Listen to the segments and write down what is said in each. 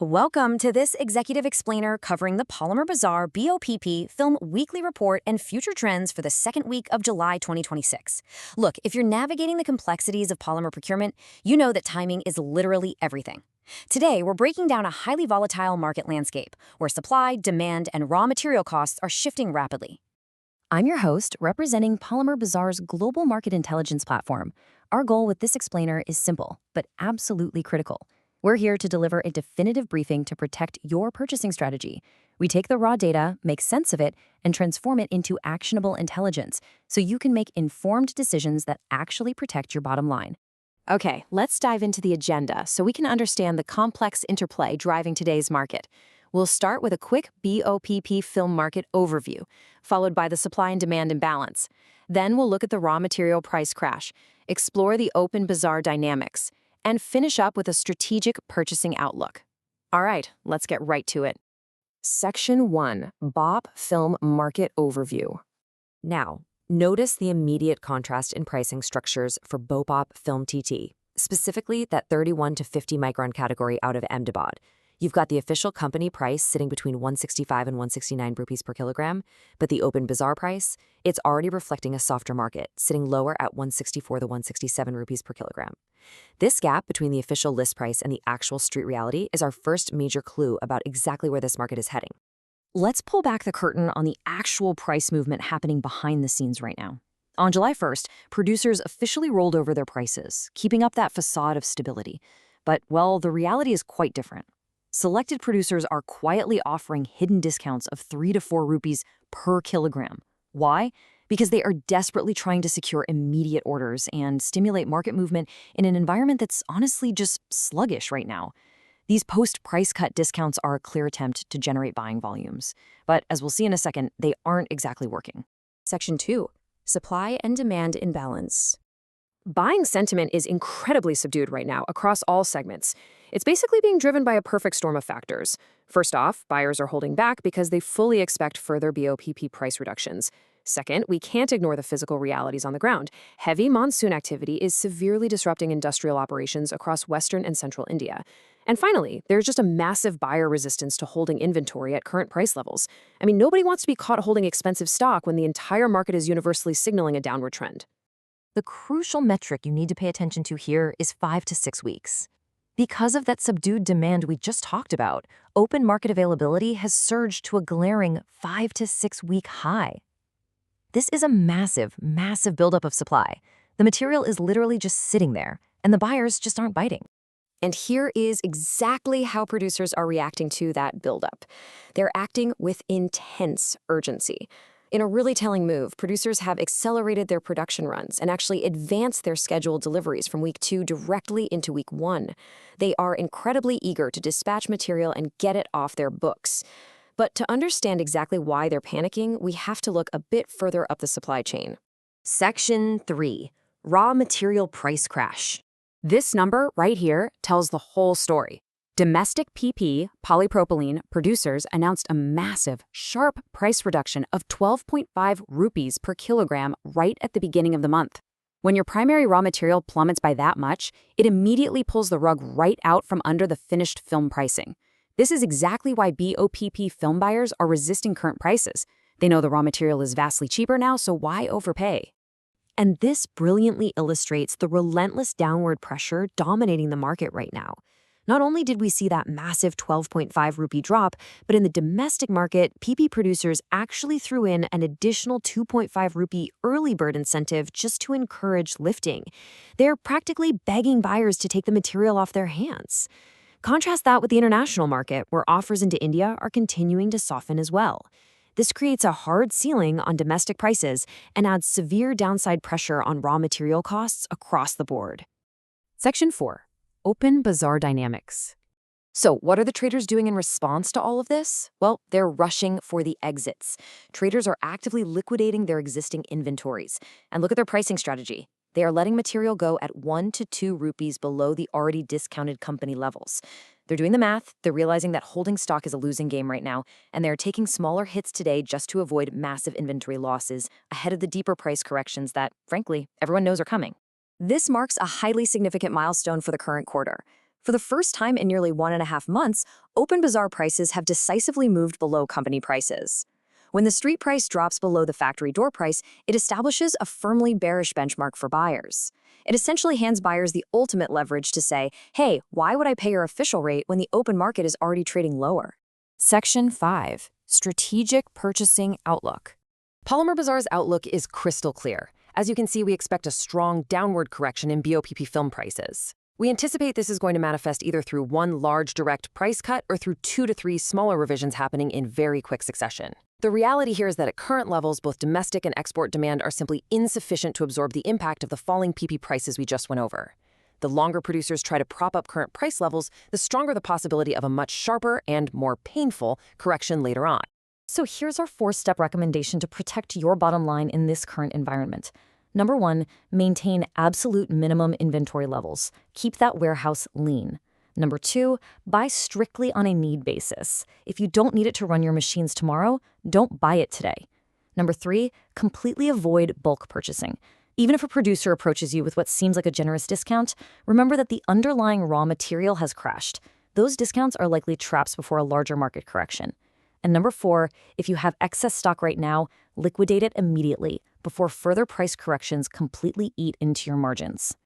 Welcome to this Executive Explainer covering the Polymer Bazaar BOPP Film Weekly Report and future trends for the second week of July 2026. Look, if you're navigating the complexities of polymer procurement, you know that timing is literally everything. Today, we're breaking down a highly volatile market landscape where supply, demand, and raw material costs are shifting rapidly. I'm your host, representing Polymer Bazaar's global market intelligence platform. Our goal with this explainer is simple, but absolutely critical. We're here to deliver a definitive briefing to protect your purchasing strategy. We take the raw data, make sense of it, and transform it into actionable intelligence so you can make informed decisions that actually protect your bottom line. Okay, let's dive into the agenda so we can understand the complex interplay driving today's market. We'll start with a quick BOPP film market overview, followed by the supply and demand imbalance. Then we'll look at the raw material price crash, explore the open bazaar dynamics, and finish up with a strategic purchasing outlook. All right, let's get right to it. Section 1, BOPP Film Market Overview. Now, notice the immediate contrast in pricing structures for BOPP Film.To, specifically that 31 to 50 micron category out of Ahmedabad. You've got the official company price sitting between 165 and 169 rupees per kilogram, but the open bazaar price, it's already reflecting a softer market, sitting lower at 164 to 167 rupees per kilogram. This gap between the official list price and the actual street reality is our first major clue about exactly where this market is heading. Let's pull back the curtain on the actual price movement happening behind the scenes right now. On July 1st, producers officially rolled over their prices, keeping up that facade of stability. But, well, the reality is quite different. Selected producers are quietly offering hidden discounts of 3 to 4 rupees per kilogram. Why? Because they are desperately trying to secure immediate orders and stimulate market movement in an environment that's honestly just sluggish right now. These post-price cut discounts are a clear attempt to generate buying volumes. But as we'll see in a second, they aren't exactly working. Section 2, Supply and Demand Imbalance. Buying sentiment is incredibly subdued right now across all segments. It's basically being driven by a perfect storm of factors. First off, buyers are holding back because they fully expect further BOPP price reductions. Second, we can't ignore the physical realities on the ground. Heavy monsoon activity is severely disrupting industrial operations across western and central India. And finally, there's just a massive buyer resistance to holding inventory at current price levels. I mean, nobody wants to be caught holding expensive stock when the entire market is universally signaling a downward trend. The crucial metric you need to pay attention to here is 5 to 6 weeks. Because of that subdued demand we just talked about, open market availability has surged to a glaring 5 to 6 week high. This is a massive, massive buildup of supply. The material is literally just sitting there, and the buyers just aren't biting. And here is exactly how producers are reacting to that buildup. They're acting with intense urgency. In a really telling move, producers have accelerated their production runs and actually advanced their scheduled deliveries from week 2 directly into week 1. They are incredibly eager to dispatch material and get it off their books. But to understand exactly why they're panicking, we have to look a bit further up the supply chain. Section 3, Raw Material Price Crash. This number right here tells the whole story. Domestic PP polypropylene producers announced a massive, sharp price reduction of 12.5 rupees per kilogram right at the beginning of the month. When your primary raw material plummets by that much, it immediately pulls the rug right out from under the finished film pricing. This is exactly why BOPP film buyers are resisting current prices. They know the raw material is vastly cheaper now, so why overpay? And this brilliantly illustrates the relentless downward pressure dominating the market right now. Not only did we see that massive 12.5 rupee drop, but in the domestic market, PP producers actually threw in an additional 2.5 rupee early bird incentive just to encourage lifting. They're practically begging buyers to take the material off their hands. Contrast that with the international market, where offers into India are continuing to soften as well. This creates a hard ceiling on domestic prices and adds severe downside pressure on raw material costs across the board. Section 4. Open bazaar dynamics. So what are the traders doing in response to all of this? Well, they're rushing for the exits. Traders are actively liquidating their existing inventories. And look at their pricing strategy. They are letting material go at 1 to 2 rupees below the already discounted company levels. They're doing the math, they're realizing that holding stock is a losing game right now, and they're taking smaller hits today just to avoid massive inventory losses ahead of the deeper price corrections that, frankly, everyone knows are coming. This marks a highly significant milestone for the current quarter. For the first time in nearly 1.5 months, open bazaar prices have decisively moved below company prices. When the street price drops below the factory door price, it establishes a firmly bearish benchmark for buyers. It essentially hands buyers the ultimate leverage to say, hey, why would I pay your official rate when the open market is already trading lower? Section 5. Strategic Purchasing Outlook. Polymer Bazaar's outlook is crystal clear. As you can see, we expect a strong downward correction in BOPP film prices. We anticipate this is going to manifest either through one large direct price cut or through 2 to 3 smaller revisions happening in very quick succession. The reality here is that at current levels, both domestic and export demand are simply insufficient to absorb the impact of the falling PP prices we just went over. The longer producers try to prop up current price levels, the stronger the possibility of a much sharper and more painful correction later on. So here's our 4-step recommendation to protect your bottom line in this current environment. Number 1, maintain absolute minimum inventory levels. Keep that warehouse lean. Number 2, buy strictly on a need basis. If you don't need it to run your machines tomorrow, don't buy it today. Number 3, completely avoid bulk purchasing. Even if a producer approaches you with what seems like a generous discount, remember that the underlying raw material has crashed. Those discounts are likely traps before a larger market correction. And number 4, if you have excess stock right now, liquidate it immediately before further price corrections completely eat into your margins.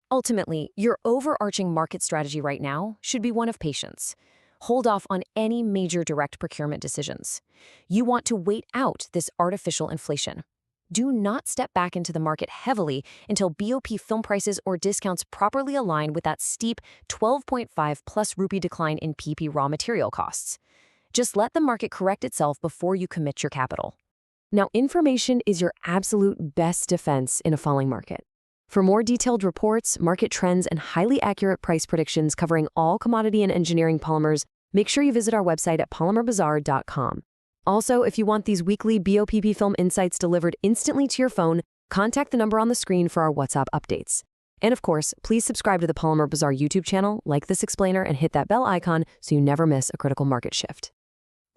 Ultimately, your overarching market strategy right now should be one of patience. Hold off on any major direct procurement decisions. You want to wait out this artificial inflation. Do not step back into the market heavily until BOP film prices or discounts properly align with that steep 12.5 plus rupee decline in PP raw material costs. Just let the market correct itself before you commit your capital. Now, information is your absolute best defense in a falling market. For more detailed reports, market trends, and highly accurate price predictions covering all commodity and engineering polymers, make sure you visit our website at polymerbazaar.com. Also, if you want these weekly BOPP film insights delivered instantly to your phone, contact the number on the screen for our WhatsApp updates. And of course, please subscribe to the Polymer Bazaar YouTube channel, like this explainer, and hit that bell icon so you never miss a critical market shift.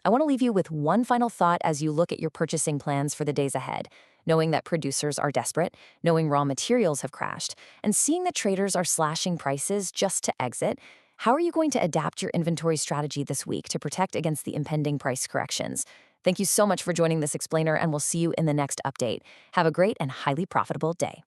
I want to leave you with one final thought as you look at your purchasing plans for the days ahead, knowing that producers are desperate, knowing raw materials have crashed, and seeing that traders are slashing prices just to exit. How are you going to adapt your inventory strategy this week to protect against the impending price corrections? Thank you so much for joining this explainer, and we'll see you in the next update. Have a great and highly profitable day.